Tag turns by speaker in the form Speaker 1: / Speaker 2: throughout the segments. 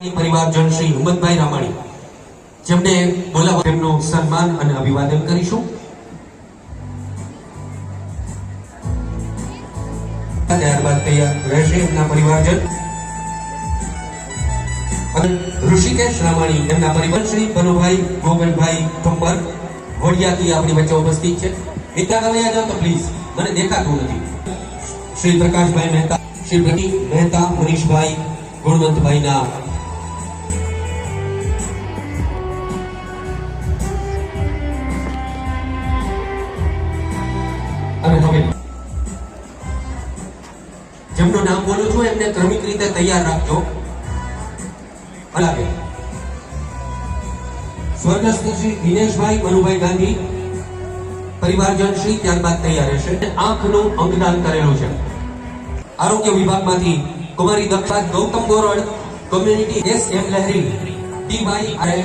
Speaker 1: પરિવારજન શ્રી હિંમતભાઈ રામાણી જેમને બોલાવવા તેમનું સન્માન અને અભિવાદન કરીશું। ત્યારબાદ તૈયાર રહેશે એમના પરિવારજન ઋષિકેશ રામાણી એમના પરિવાર શ્રી ભનુભાઈ ગોગનભાઈ ઠુંબર વડિયાથી આપણી વચ્ચે ઉપસ્થિત છે। એટલા ગવાયા જાઓ તો પ્લીઝ, મને દેખાતું નથી। શ્રી પ્રકાશભાઈ મહેતા, શ્રી પ્રદીપ મહેતા, મનીષભાઈ ગુણવંતભાઈના અને હવે જેમનું નામ બોલું છું એમને ક્રમિક રીતે તૈયાર રાખજો। અલાગે સ્વર્ગસ્થ શ્રી દિનેશભાઈ મનુભાઈ ગાંધી પરિવારજન શ્રી ત્યારબાદ તૈયાર રહેશે। આંખનું અંગદાન કરેલું છે। આરોગ્ય વિભાગમાંથી કુમારી દક્ષા ગૌતમ ગોરડ કોમ્યુનિટી એસ.એમ. લહેરી ટી.વાય. આર.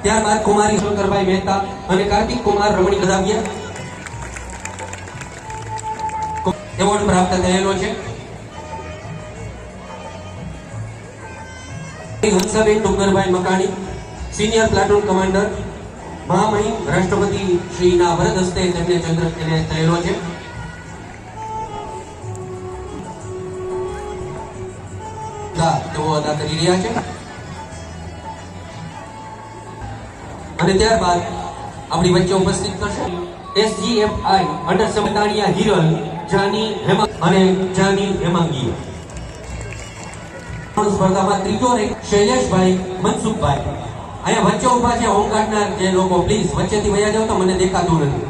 Speaker 1: ત્યારબાદ કુમારી શંકરભાઈ મહેતા અને કાર્તિક કુમાર રમણી ગદાવિયા એવોર્ડ પ્રાપ્ત થયેલો છે। હંસાબેન ડુંગરભાઈ મકાણી સિનિયર પ્લાટૂન કમાન્ડર મહામહિમ રાષ્ટ્રપતિ શ્રીના વરદ હસ્તે તેમને ચંદ્ર એનાયત થયેલો છે। તેઓ અદા કરી રહ્યા છે અને ત્યારબાદ આપણી વચ્ચે ઉપસ્થિત કરશે એસજીએફઆઈ અંડર સમતાણિયા હિરલ જાની હેમા અને જાની હેમાંગી। સ્પર્ધામાં ત્રીજો રેન્ક શૈલેષભાઈ મનસુખભાઈ અહીંયા વચ્ચે ઉભા છે। હોમગાર્ડના જે લોકો પ્લીઝ વચ્ચેથી વયા જાવ તો મને દેખાતું નથી,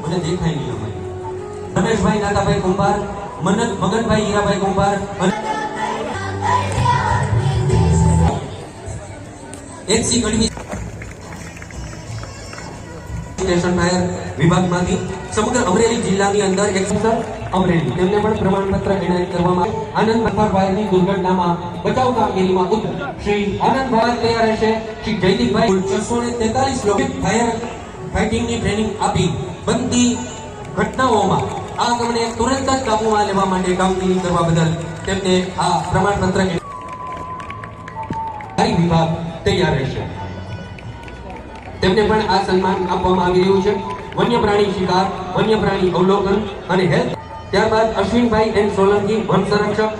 Speaker 1: મને દેખાય નહીં। અમારી રમેશભાઈ નાતાભાઈ કુંભાર, મગનભાઈ હીરાભાઈ કુંભાર અને એચસી કડવી સ્ટેશન ફાયર વિભાગમાંથી સમગ્ર અમરેલી જિલ્લાની અંદર એક્સપોઝર અમરેલી તેમને પણ પ્રમાણપત્ર એનાયત કરવામાં આનંદ ફાયરની દુર્ઘટનામાં બચાવ કામગીરીમાં ઉત્તર શ્રી આનંદભાઈ તૈયાર રહેશે। શ્રી જયદીપભાઈ 643 લોકો ફાયર ફાઇટિંગની ટ્રેનિંગ આપી બનતી ઘટનાઓમાં આ આગમને તુરંત જ કાબૂમાં લેવા માટે કામગીરી કરવા બદલ તેમને આ પ્રમાણપત્ર વિભાગ તૈયાર રહેશે। તેમને પણ આ સન્માન આપવામાં આવી રહ્યું છે। વન્ય પ્રાણી શિકાર, વન્ય પ્રાણી અવલોકન અને હેલ્થ। ત્યારબાદ અશ્વિનભાઈ એન સોલંકી વન સંરક્ષક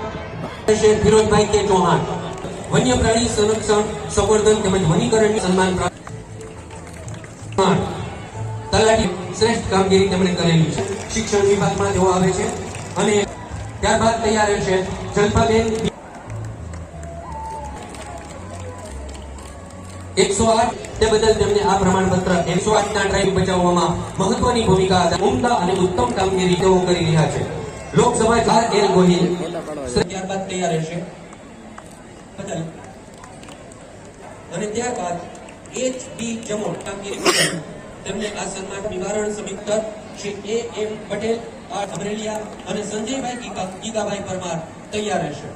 Speaker 1: છે। ફિરોજભાઈ કે ચૌહાણ વન્ય પ્રાણી સંરક્ષણ સંવર્ધન તેમજ વનીકરણની સન્માન પ્રાપ્ત તલાટી શ્રેષ્ઠ કામગીરી તેમણે કરેલી છે। શિક્ષણ વિભાગમાં તેઓ આવે છે અને ત્યારબાદ તૈયાર રહેશે જલ્પાબેન 108 તે બદલ તેમને આ પ્રમાણપત્ર 108 ના ડ્રાઈવ બચાવવામાં મહત્વની ભૂમિકા ઉમદા અને ઉત્તમ કામગીરી તેઓ કરી રહ્યા છે। લોકસભા આર એલ ગોહિલ ત્યારબાદ તૈયાર રહેશે બદલ અને ત્યારબાદ એચ ડી જમોટ કામગીરી બદલ તેમને આ સન્માન નિવારણ સમીક્ષક શ્રી એ એમ પટેલ અમરેલિયા અને સંજયભાઈ ગીગાભાઈ પરમાર તૈયાર રહેશે।